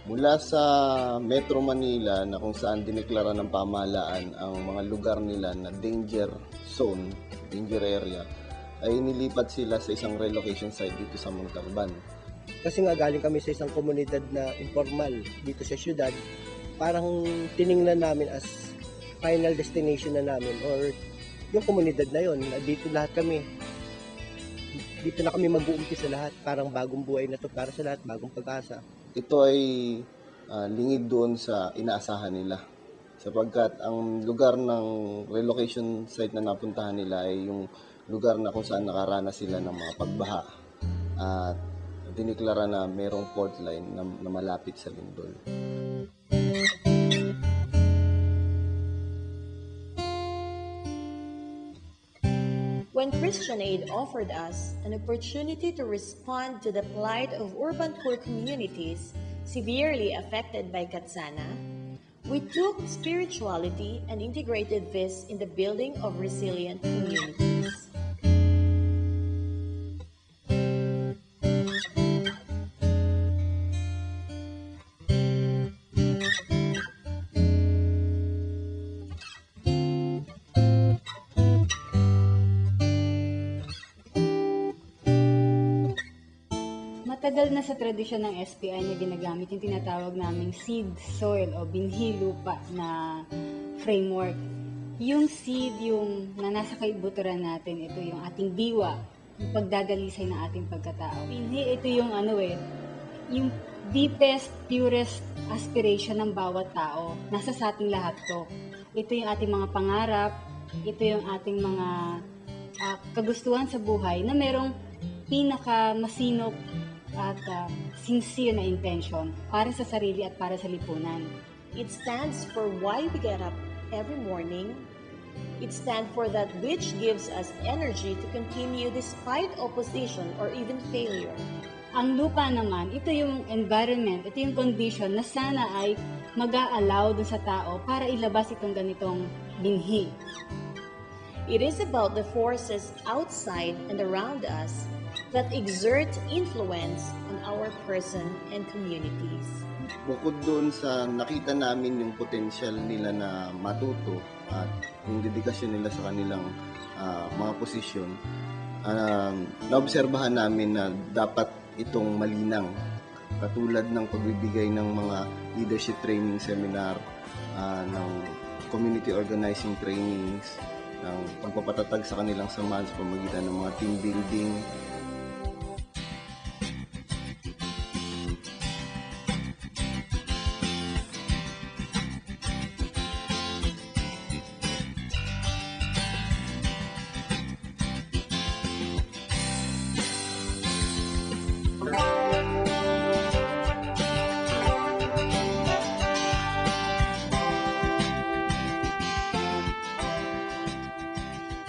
Mula sa Metro Manila na kung saan dineklara ng pamahalaan ang mga lugar nila na danger zone, danger area, ay nilipat sila sa isang relocation site dito sa Montalban. Kasi nga galing kami sa isang komunidad na informal dito sa syudad, parang tiningnan namin as final destination na namin or yung komunidad na yon. Dito lahat kami, dito na kami mag-uumpisa lahat, parang bagong buhay na to para sa lahat, bagong pag-asa. Ito ay lingid doon sa inaasahan nila sapagkat ang lugar ng relocation site na napuntahan nila ay yung lugar na kung saan nakaranas sila ng mga pagbaha at diniklara na mayroong fault line na malapit sa lindol. When Christian Aid offered us an opportunity to respond to the plight of urban poor communities severely affected by Katsana, we took spirituality and integrated this in the building of resilient communities. Matagal na sa tradisyon ng SPI na ginagamit yung tinatawag naming seed soil o binhi lupa na framework. Yung seed, yung na nasa kaibuturan natin, ito yung ating diwa, yung pagdadalisay ng ating pagkatao. Binhi, ito yung yung deepest, purest aspiration ng bawat tao. Nasa sa ating lahat to. Ito yung ating mga pangarap, ito yung ating mga kagustuhan sa buhay na merong pinaka-masinop at sincere na intention para sa sarili at para sa lipunan. It stands for why we get up every morning. It stands for that which gives us energy to continue despite opposition or even failure. Ang lupa naman, ito yung environment, ito yung condition na sana ay mag-a-allow dun sa tao para ilabas itong ganitong binhi. It is about the forces outside and around us that exert influence on our person and communities. Bukod doon sa nakita namin yung potensyal nila na matuto at yung dedikasyon nila sa kanilang mga posisyon, naobserbahan namin na dapat itong malinang katulad ng pagbibigay ng mga leadership training seminar, ng community organizing trainings, ng pagpapatatag sa kanilang samahan sa pamamagitan ng mga team building.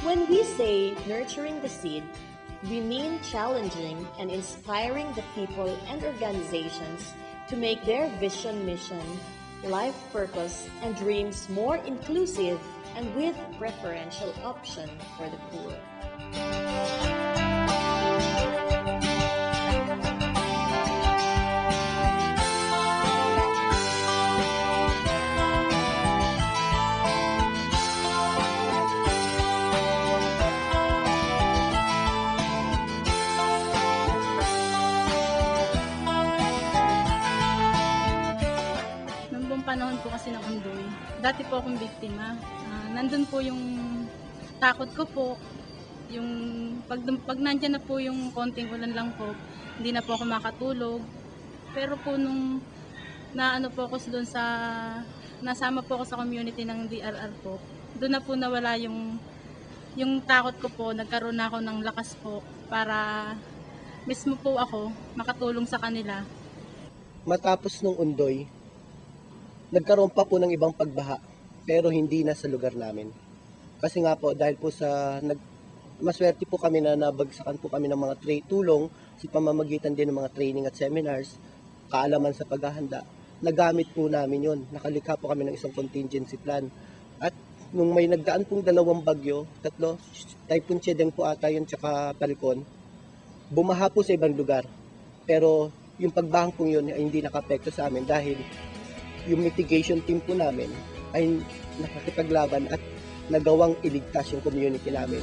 When we say nurturing the seed, we mean challenging and inspiring the people and organizations to make their vision, mission, life purpose, and dreams more inclusive and with preferential option for the poor. Panahon po kasi ng undoy. Dati po akong biktima. Nandun po yung takot ko po. Yung pag nandyan na po yung konting ulan lang po, hindi na po ako makatulog. Pero po nung naano po ako doon sa nasama po ako sa community ng DRR po, doon na po nawala yung takot ko po. Nagkaroon na ako ng lakas po para mismo po ako makatulong sa kanila. Matapos nung undoy, nagkaroon pa po ng ibang pagbaha, pero hindi na sa lugar namin. Kasi nga po, dahil po maswerte po kami na nabagsakan po kami ng mga tulong sa pamamagitan din ng mga training at seminars, kaalaman sa paghahanda. Nagamit po namin yun. Nakalikha po kami ng isang contingency plan. At nung may nagdaan pong 2 bagyo, 3, Typhoon Chedeng po ata yun, tsaka Talcon, bumaha po sa ibang lugar. Pero yung pagbahang po yun ay hindi nakapekto sa amin dahil yung mitigation team po namin ay nakakipaglaban at nagawang iligtas yung community namin.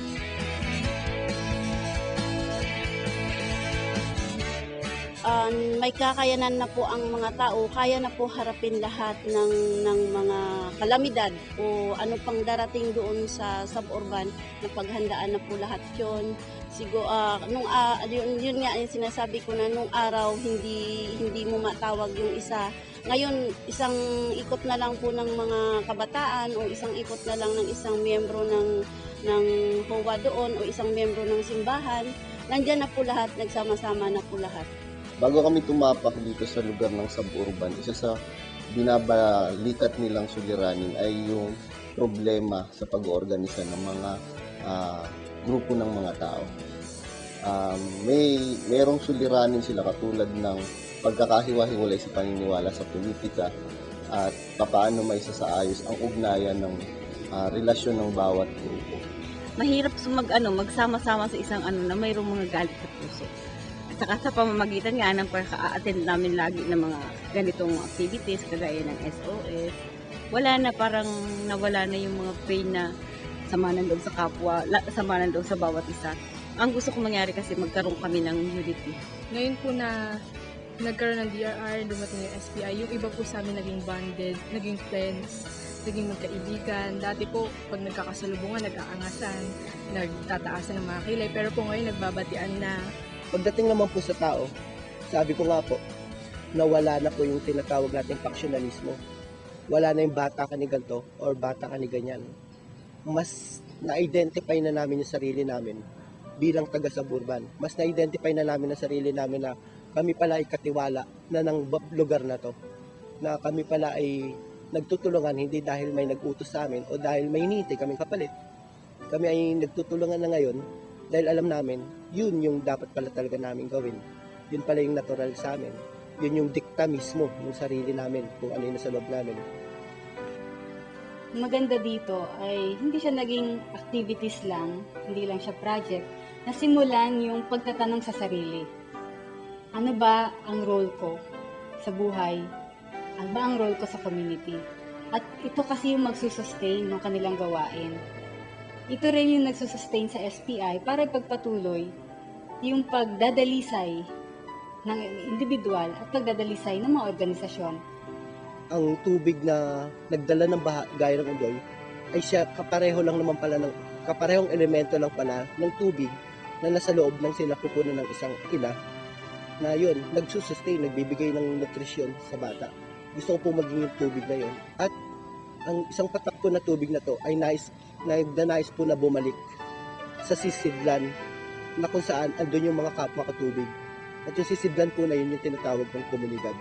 May kakayanan na po ang mga tao, kaya na po harapin lahat ng mga kalamidad o ano pang darating doon sa suburban, na paghandaan na po lahat yun. Yun nga yung sinasabi ko na nung araw hindi mo matawag yung isa. Ngayon, isang ikot na lang po ng mga kabataan o isang ikot na lang ng isang miyembro ng HOA doon o isang miyembro ng simbahan, nandyan na po lahat, nagsama-sama na po lahat. Bago kami tumapak dito sa lugar ng suburban, isa sa binabalikat nilang suliranin ay yung problema sa pag-oorganisa ng mga grupo ng mga tao. Merong suliranin sila katulad ng pagkakahiwa-hiwalay sa paniniwala sa politika at papaano may sasaayos ang ugnayan ng relasyon ng bawat grupo. Mahirap magsama-sama sa isang na mayroong mga galit sa puso. At saka sa pamamagitan nga ng pagka-attend namin lagi ng mga ganitong activities, kagaya ng SOS, parang nawala na yung mga pain na sama ng loob sa kapwa, sama ng loob sa bawat isa. Ang gusto ko mangyari kasi magkaroon kami ng unity. Ngayon po na nagkaroon ng DRR, dumating yung SPI, yung iba po sa amin naging bonded, naging friends, naging magkaibigan. Dati po, pag nagkakasalubungan, nag-aangasan, nagtataasan ng mga kilay, pero po ngayon nagbabatian na. Pagdating naman po sa tao, sabi ko nga po, nawala na po yung tinatawag nating factionalismo. Wala na yung bata ka ni ganito or bata ka ni ganyan. Mas na-identify na namin yung sarili namin bilang taga-suburban. Mas na-identify na namin ang sarili namin na kami pala ay katiwala na ng lugar na to. Na kami pala ay nagtutulungan hindi dahil may nag-utos sa amin o dahil may hinihintay kaming kapalit. Kami ay nagtutulungan na ngayon dahil alam namin, yun yung dapat pala talaga namin gawin. Yun pala yung natural sa amin. Yun yung dikta mismo ng sarili namin kung ano yung nasa loob namin. Maganda dito ay hindi siya naging activities lang, hindi lang siya project, nasimulan yung pagtatanong sa sarili. Ano ba ang role ko sa buhay? Ano ba ang role ko sa community? At ito kasi yung magsusustain ng kanilang gawain. Ito rin yung nagsusustain sa SPI para ipagpatuloy yung pagdadalisay ng individual at pagdadalisay ng mga organisasyon. Ang tubig na nagdala ng baha gaya ng Undoy ay siya kaparehong elemento lang pala ng tubig na nasa loob ng sinapupunan ng isang ina na yun, nagsusustain, nagbibigay ng nutrisyon sa bata. Gusto ko po maging yung tubig na yun. At ang isang patak po na tubig na to ay nais po na bumalik sa sisidlan na kung saan andun yung mga kapwa katubig. At yung sisidlan po na yun yung tinatawag ng komunidad.